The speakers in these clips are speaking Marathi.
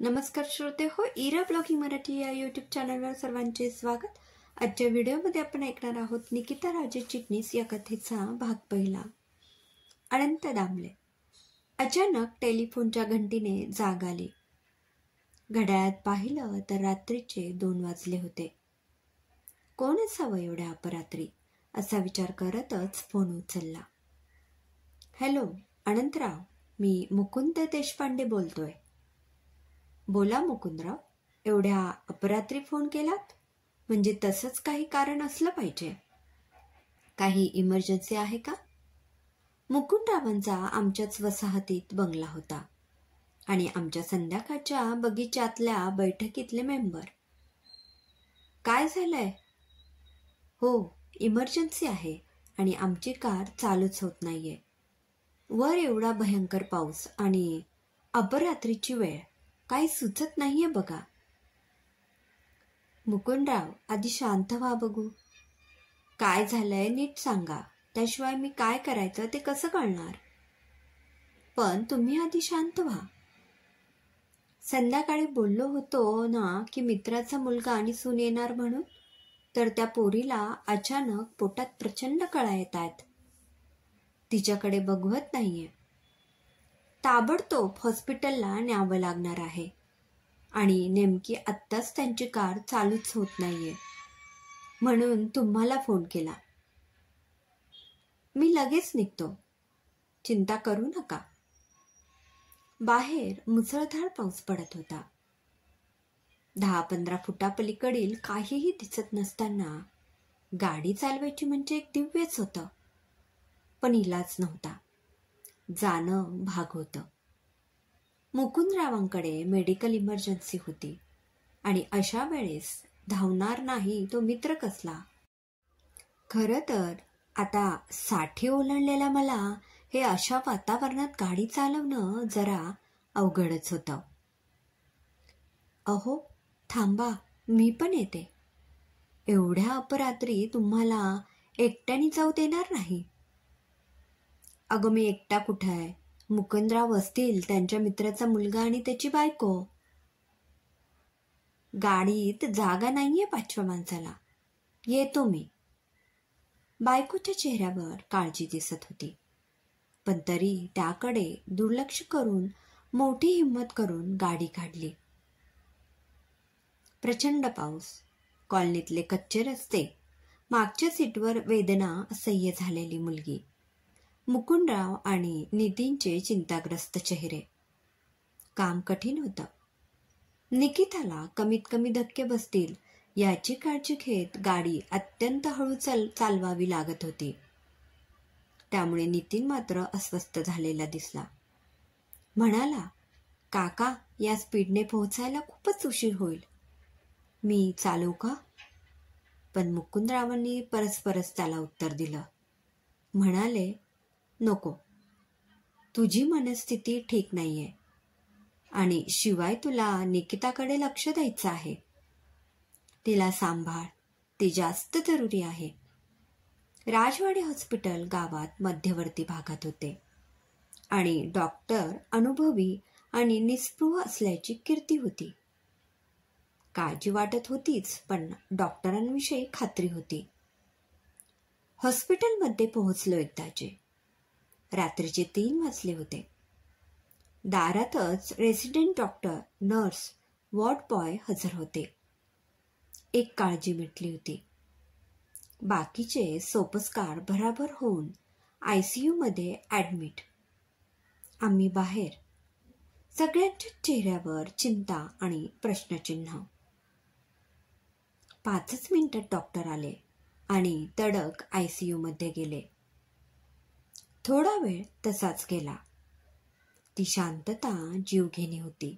नमस्कार श्रोते हो, इरा ब्लॉगिंग मराठी या यूट्यूब चॅनलवर सर्वांचे स्वागत. आजच्या व्हिडिओमध्ये आपण ऐकणार आहोत निकिता राजे चिटणीस या कथेचा भाग पहिला. अनंत दामले. अचानक टेलिफोनच्या घंटीने जाग आली. घड्याळात पाहिलं तर रात्रीचे 2 वाजले होते. कोण असावं एवढ्या अपरात्री असा विचार करतच फोन उचलला. हॅलो अनंतराव, मी मुकुंद देशपांडे बोलतोय. बोला मुकुंदराव, एवढ्या अपरात्री फोन केलात? म्हणजे तसंच काही कारण असलं पाहिजे. काही इमर्जन्सी आहे का? मुकुंदरावांचा आमच्याच वसाहतीत बंगला होता आणि आमच्या संध्याकाळच्या बगीच्यातल्या बैठकीतले मेंबर. काय झालंय? हो, इमर्जन्सी आहे आणि आमची कार चालूच होत नाहीये. वर एवढा भयंकर पाऊस आणि अपरात्रीची वेळ, काही सुचत नाहीये बघा. मुकुंदराव, आधी शांत व्हा बघू. काय झालंय नीट सांगा, त्याशिवाय मी काय करायचं ते कसं कळणार. पण तुम्ही आधी शांत व्हा. संध्याकाळी बोललो होतो ना की मित्राचा मुलगा आणि सून येणार म्हणून, तर त्या पोरीला अचानक पोटात प्रचंड कळा येत आहेत. तिच्याकडे बघवत नाहीये. ताबडतोब हॉस्पिटलला न्यावं लागणार आहे आणि नेमकी आत्ताच त्यांची कार चालूच होत नाहीये, म्हणून तुम्हाला फोन केला. मी लगेच निघतो, चिंता करू नका. बाहेर मुसळधार पाऊस पडत होता. 10-15 फुटापलीकडील काहीही दिसत नसताना गाडी चालवायची म्हणजे एक दिव्यच होतं. पण इलाज नव्हता, जाणं भाग होतं. मुकुंदरावांकडे मेडिकल इमर्जन्सी होती आणि अशा वेळेस धावणार नाही तो मित्र कसला. खरं तर आता 60 ओलांडलेला मला हे अशा वातावरणात गाडी चालवणं जरा अवघडच होतं. अहो थांबा, मी पण येते. एवढ्या अपरात्री तुम्हाला एकट्याने जाऊ देणार नाही. अगं मी एकटा कुठं आहे? मुकुंदराव असतील, त्यांच्या मित्राचा मुलगा आणि त्याची बायको. गाडीत जागा नाहीये 5व्या माणसाला. येतो मी. बायकोच्या चेहऱ्यावर काळजी दिसत होती, पण तरी त्याकडे दुर्लक्ष करून मोठी हिंमत करून गाडी काढली. प्रचंड पाऊस, कॉलनीतले कच्चे रस्ते, मागच्या सीटवर वेदना असह्य झालेली मुलगी, मुकुंदराव आणि नितीनचे चिंताग्रस्त चेहरे. काम कठीण होतं. निकिताला कमीत कमी धक्के बसतील याची काळजी घेत गाडी अत्यंत हळू चालवावी लागत होती. त्यामुळे नितीन मात्र अस्वस्थ झालेला दिसला. म्हणाला, काका, या स्पीडने पोहोचायला खूपच उशीर होईल. मी चालवू का? पण मुकुंदरावांनी परस्परच त्याला उत्तर दिलं. म्हणाले, नको, तुझी मनस्थिती ठीक नाहीये आणि शिवाय तुला निकिताकडे लक्ष द्यायचं आहे. तिला सांभाळ, ती जास्त जरुरी आहे. राजवाडी हॉस्पिटल गावात मध्यवर्ती भागात होते आणि डॉक्टर अनुभवी आणि निस्पृह असल्याची कीर्ती होती. काळजी वाटत होतीच, पण डॉक्टरांविषयी खात्री होती. हॉस्पिटलमध्ये पोहोचलो एकदाचे. रात्रीचे 3 वाजले होते. दारातच resident doctor, nurse, ward boy हजर होते. एक काळजी मिटली होती. बाकीचे सोपस्कार भराभर होऊन ICU मध्ये ॲडमिट. आम्ही बाहेर. सगळ्यांच्या चेहऱ्यावर चिंता आणि प्रश्नचिन्ह. 5च मिनिटात डॉक्टर आले आणि तडक ICU मध्ये गेले. थोडा वेळ तसाच गेला. ती शांतता जीवघेणी होती.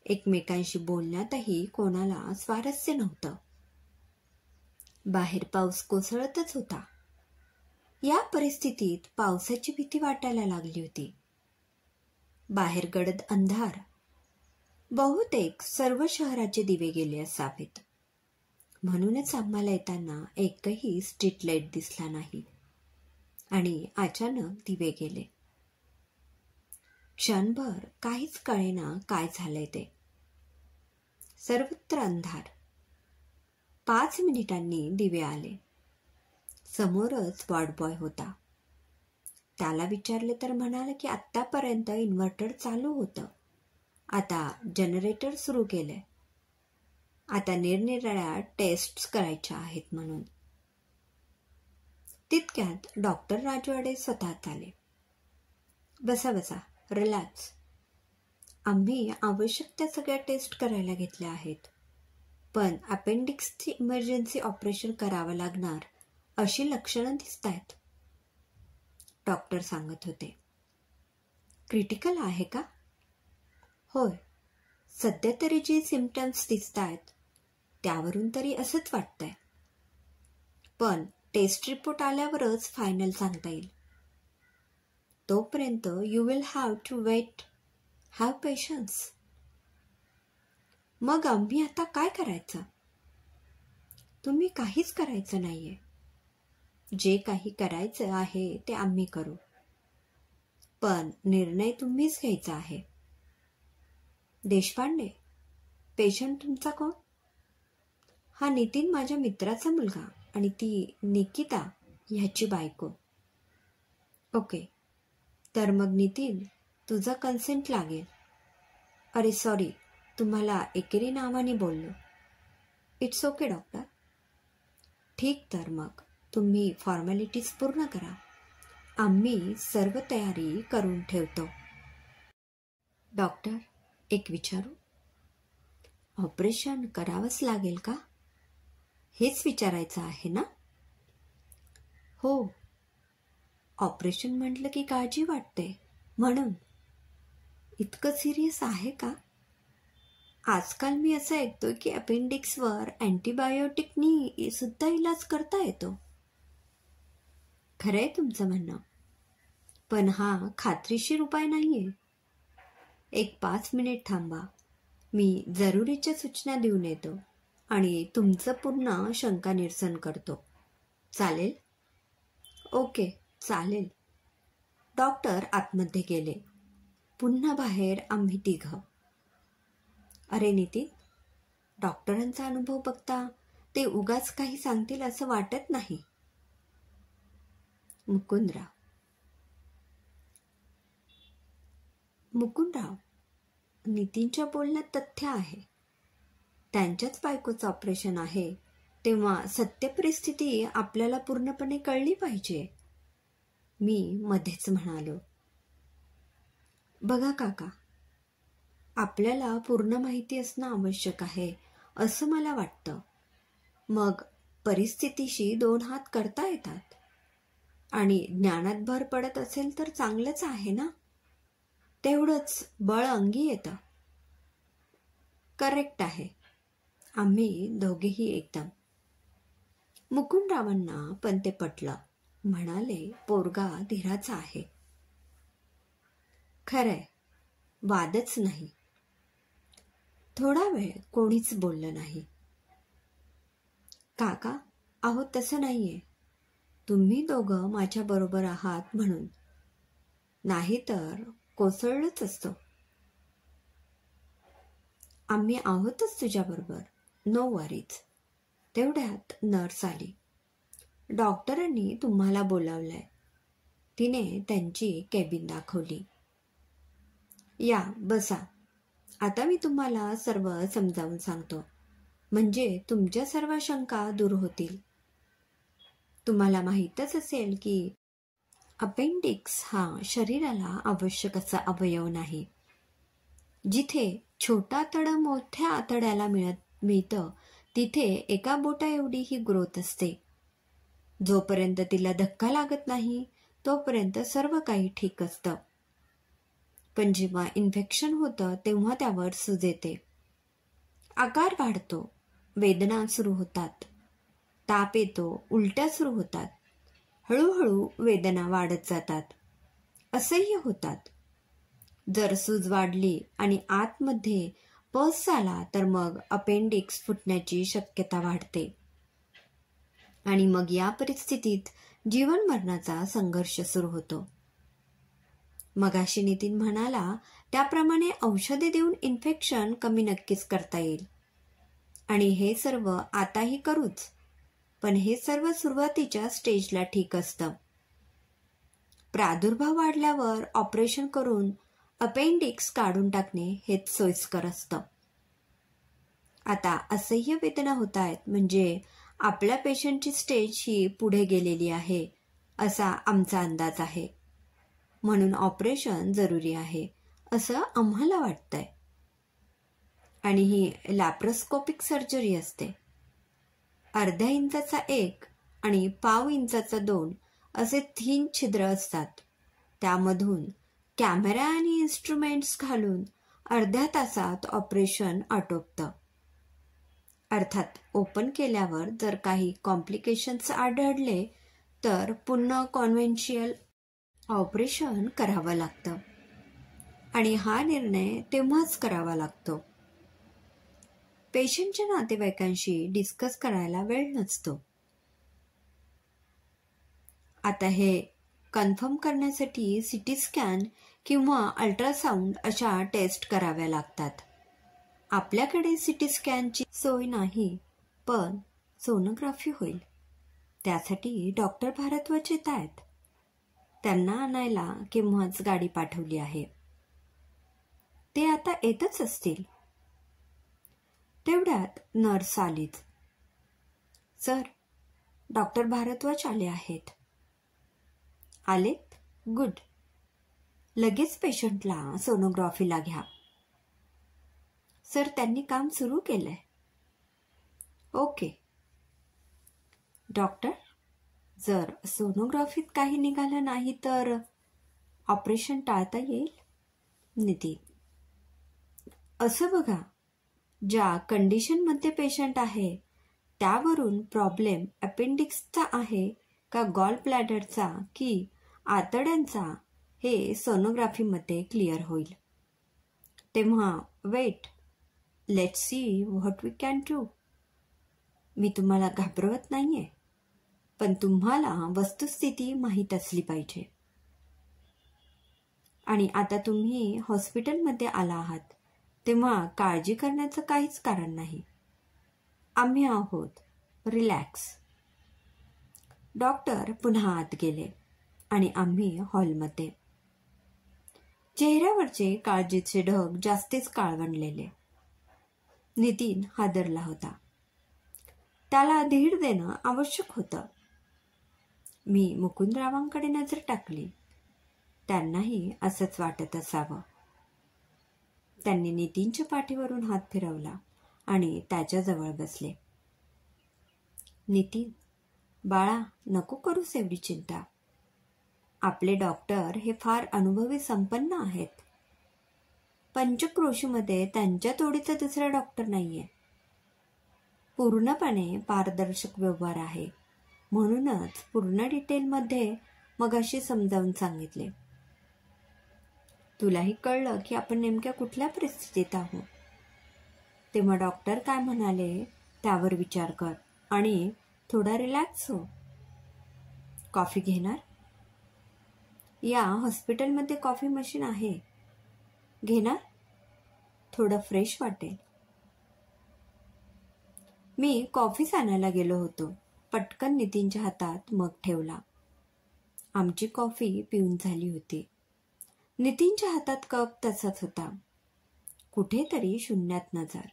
एकमेकांशी बोलण्यातही कोणाला स्वारस्य नव्हतं. बाहेर पाऊस कोसळतच होता. या परिस्थितीत पावसाची भीती वाटायला लागली होती. बाहेर गडद अंधार. बहुतेक सर्व शहराचे दिवे गेले असावेत. म्हणूनच आम्हाला येताना एकही स्ट्रीट लाईट दिसला नाही आणि अचानक दिवे गेले. क्षणभर काहीच कळेना काय झालंय ते. सर्वत्र अंधार. 5 मिनिटांनी दिवे आले. समोरच वॉर्ड बॉय होता. त्याला विचारले तर म्हणाले की आत्तापर्यंत इन्व्हर्टर चालू होतं, आता जनरेटर सुरू केले, आता निरनिराळ्या टेस्ट्स करायच्या आहेत म्हणून. तितक्यात डॉक्टर राजवाडे स्वतःच आले. बसा बसा, रिलॅक्स. आम्ही आवश्यक त्या सगळ्या टेस्ट करायला घेतल्या आहेत, पण अपेंडिक्सची इमर्जन्सी ऑपरेशन करावं लागणार अशी लक्षणं दिसत आहेत, डॉक्टर सांगत होते. क्रिटिकल आहे का? होय, सध्या तरी जी सिम्पटम्स दिसत आहेत त्यावरून तरी असंच वाटतंय, पण टेस्ट रिपोर्ट आल्यावरच फायनल सांगता येईल. तोपर्यंत you will have to wait. Have patience. मग आम्ही आता काय करायचं? तुम्ही काहीच करायचं नाहीये. जे काही करायचं आहे ते आम्ही करू, पण निर्णय तुम्हीच घ्यायचा आहे. देशपांडे, पेशंट तुमचा कोण? हा नितीन माझ्या मित्राचा मुलगा आणि ती निकिता ह्याची बायको. ओके, तर मग नितीन, तुझा कन्सेंट लागेल. अरे सॉरी, तुम्हाला एकेरी नावाने बोललो. It's okay doctor. ठीक, तर मग तुम्ही फॉर्मॅलिटीज पूर्ण करा. आम्ही सर्व तयारी करून ठेवतो. डॉक्टर, एक विचारू? ऑपरेशन करावंच लागेल का? हेच विचारायचं आहे ना? हो, ऑपरेशन म्हटलं की काळजी वाटते म्हणून. इतकं सिरियस आहे का? आजकाल मी असं ऐकतोय की अपेंडिक्सवर अँटीबायोटिकनी सुद्धा इलाज करता येतो. खरंय तुमचं म्हणणं, पण हा खात्रीशीर उपाय नाहीये. एक 5 मिनिट थांबा, मी जरुरीच्या सूचना देऊन येतो आणि तुमचं पूर्ण शंका निरसन करतो. चालेल? ओके, चालेल. डॉक्टर आतमध्ये गेले. पुन्हा बाहेर आम्ही तिघं. अरे नितीन, डॉक्टरांचा अनुभव बघता ते उगाच काही सांगतील असं वाटत नाही. मुकुंदराव, नितीनच्या बोलण्यात तथ्य आहे. त्यांच्याच बायकोचं ऑपरेशन आहे, तेव्हा सत्य परिस्थिती आपल्याला पूर्णपणे कळली पाहिजे. मी मध्येच म्हणालो. बघा काका, आपल्याला पूर्ण माहिती असणं आवश्यक आहे असं मला वाटतं. मग परिस्थितीशी 2 हात करता येतात आणि ज्ञानात भर पडत असेल तर चांगलंच आहे ना. तेवढंच बळ अंगी येतं. करेक्ट आहे. आम्ही दोघेही एकदम. मुकुंदरावांना पण ते पटलं. म्हणाले, पोरगा धीराचा आहे. खरंय, वादच नाही. थोडा वेळ कोणीच बोललं नाही. काका, अहो तसं नाहीये. तुम्ही दोघं माझ्या बरोबर आहात म्हणून, नाहीतर कोसळलोच असतो. आम्ही आहोतच तुझ्याबरोबर, नो वरीज. तेवढ्यात नर्स आली. डॉक्टरांनी तुम्हाला बोलावलंय. तिने त्यांची केबिन दाखवली. या बसा. आता मी तुम्हाला सर्व समजावून सांगतो, म्हणजे तुमच्या सर्व शंका दूर होतील. तुम्हाला माहीतच असेल की अपेंडिक्स हा शरीराला आवश्यक असा अवयव नाही. जिथे छोटा आतडं मोठ्या आतड्याला मिळतं तिथे एका बोटा एवढी ही ग्रोथ असते. जोपर्यंत तिला धक्का लागत नाही तोपर्यंत सर्व काही ठीक असतं. पण जेव्हा इन्फेक्शन होतं तेव्हा त्यावर सूज येते, आकार वाढतो, वेदना सुरू होतात, ताप येतो, उलट्या सुरू होतात, हळूहळू वेदना वाढत जातात, असह्य होतात. जर सूज वाढली आणि आतमध्ये पस झाला तर मग अपेंडिक्स फुटण्याची शक्यता वाढते आणि मग या परिस्थितीत जीवन मरणाचा संघर्ष सुरू होतो. मगाशी नितीन म्हणाला त्याप्रमाणे औषधे देऊन इन्फेक्शन कमी नक्कीच करता येईल. आणि हे सर्व आताही करूच, पण हे सर्व सुरुवातीच्या स्टेजला ठीक असतं. प्रादुर्भाव वाढल्यावर ऑपरेशन करून अपेंडिक्स काढून टाकणे हेच सोयीस्कर असतं. आता असह्य वेदना होत आहेत म्हणजे आपल्या पेशंटची स्टेज ही पुढे गेलेली आहे असा आमचा अंदाज आहे. म्हणून ऑपरेशन जरुरी आहे असं आम्हाला वाटतंय. आणि ही लॅप्रोस्कोपिक सर्जरी असते. अर्ध्या इंचाचा 1 आणि पाव इंचाचा 2 असे 3 छिद्र असतात. त्यामधून कॅमेरा आणि इन्स्ट्रुमेंट्स घालून अर्ध्या तासात ऑपरेशन आटोपतं. अर्थात ओपन केल्यावर जर काही कॉम्प्लिकेशन्स आढळले तर पुन्हा कॉन्व्हेन्शियल ऑपरेशन करावं लागतं. आणि हा निर्णय तेव्हाच करावा लागतो. पेशंटच्या नातेवाईकांशी डिस्कस करायला वेळ नसतो. आता हे कन्फर्म करण्यासाठी सिटी स्कॅन किंवा अल्ट्रासाऊंड अशा टेस्ट कराव्या लागतात. आपल्याकडे सिटी स्कॅनची सोय नाही, पण सोनोग्राफी होईल. त्यासाठी डॉक्टर भारद्वाज येत आहेत. त्यांना आणायला केव्हाच गाडी पाठवली आहे. ते आता येतच असतील. तेवढ्यात नर्स आलीच. सर, डॉक्टर भारद्वाज आले आहेत. आलेत? गुड. लगेच पेशंटला सोनोग्राफीला घ्या. सर, त्यांनी काम सुरू केलंय. ओके. डॉक्टर, जर सोनोग्राफीत काही निघालं नाही तर ऑपरेशन टाळता येईल? नितीन, असं बघा, ज्या कंडिशनमध्ये पेशंट आहे त्यावरून प्रॉब्लेम अपेंडिक्सचा आहे का गॉल ब्लॅडरचा की आतड्यांचा हे सोनोग्राफीमध्ये क्लिअर होईल. तेव्हा wait, let's see what we can do. मी तुम्हाला घाबरवत नाहीये, पण तुम्हाला वस्तुस्थिती माहीत असली पाहिजे. आणि आता तुम्ही हॉस्पिटलमध्ये आला आहात तेव्हा काळजी करण्याचं काहीच कारण नाही. आम्ही आहोत. रिलॅक्स. डॉक्टर पुन्हा आत गेले आणि आम्ही हॉलमध्ये. चेहऱ्यावरचे काळजीचे ढग जास्तीच काळवंडलेले. नितीन हादरला होता. त्याला धीर देणं आवश्यक होतं. मी मुकुंदरावांकडे नजर टाकली. त्यांनाही असंच वाटत असावं. त्यांनी नितीनच्या पाठीवरून हात फिरवला आणि त्याच्याजवळ बसले. नितीन, बाळा, नको करूस एवढी चिंता. आपले डॉक्टर हे फार अनुभवी संपन्न आहेत. पंचक्रोशीमध्ये त्यांच्या तोडीचा दुसरा डॉक्टर नाहीये. पूर्णपणे पारदर्शक व्यवहार आहे. म्हणूनच पूर्ण डिटेलमध्ये मगाशी समजावून सांगितले. तुलाही कळलं की आपण नेमक्या कुठल्या परिस्थितीत आहोत. तेव्हा डॉक्टर काय म्हणाले त्यावर विचार कर आणि थोडा रिलॅक्स हो. कॉफी घेणार? या हॉस्पिटलमध्ये कॉफी मशीन आहे. घेणार? थोडं फ्रेश वाटेल. मी कॉफीच आणायला गेलो होतो. पटकन नितीनच्या हातात मग ठेवला. आमची कॉफी पिऊन झाली होती. नितीनच्या हातात कप तसाच होता. कुठेतरी शून्यात नजर.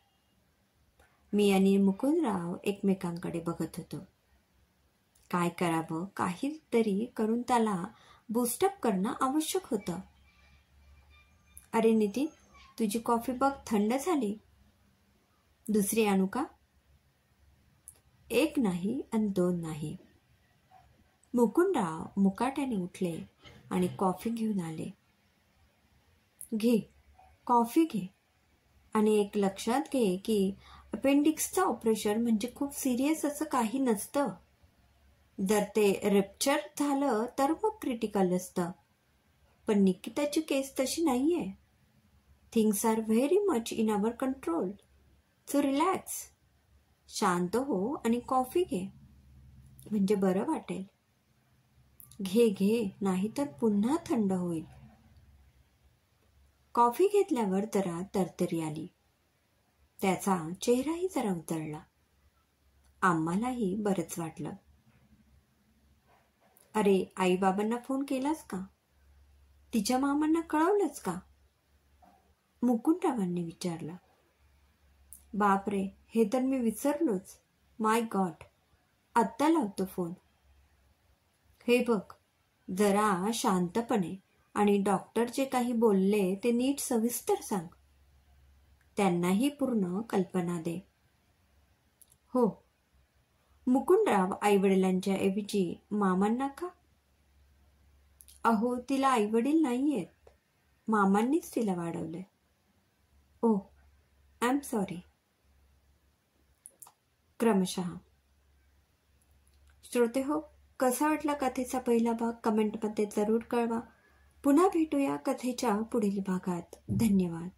मी आणि मुकुंदराव एकमेकांकडे बघत होतो. काय करावं, काहीतरी करून त्याला बूस्टअप करणं आवश्यक होतं. अरे नितीन, तुझी कॉफी बघ, थंड झाली. दुसरी आणू का? एक नाही आणि दोन नाही. मुकुंदराव मुकाट्याने उठले आणि कॉफी घेऊन आले. घे, कॉफी घे. आणि एक लक्षात घे की अपेंडिक्सचं ऑपरेशन म्हणजे खूप सिरियस असं काही नसतं. जर ते रप्चर झालं तर मग क्रिटिकल असतं. पण निकिताची केस तशी नाहीये. Things are very much in our control. So relax. शांत हो आणि कॉफी घे, म्हणजे बरं वाटेल. घे घे, नाही तर पुन्हा थंड होईल. कॉफी घेतल्यावर जरा तरतरी आली. त्याचा चेहराही जरा उतरला. आम्हालाही बरंच वाटलं. अरे, आईबाबांना फोन केलास का? तिच्या मामांना कळवलंच का? मुकुंदरावांनी विचारलं. बापरे, हे तर मी विसरलोच. माय गॉड, आत्ता लावतो फोन. हे बघ, जरा शांतपणे आणि डॉक्टर जे काही बोलले ते नीट सविस्तर सांग. त्यांनाही पूर्ण कल्पना दे. हो. मुकुंदराव आईवडिलांच्या ऐवजी मामांना का? अहो, तिला आईवडील नाहीयेत. मामांनीच तिला वाढवलंय. ओ, आय एम सॉरी. क्रमशः. श्रोते हो, कसा वाटला कथेचा पहिला भाग कमेंटमध्ये जरूर कळवा. पुन्हा भेटूया कथेच्या पुढील भागात. धन्यवाद.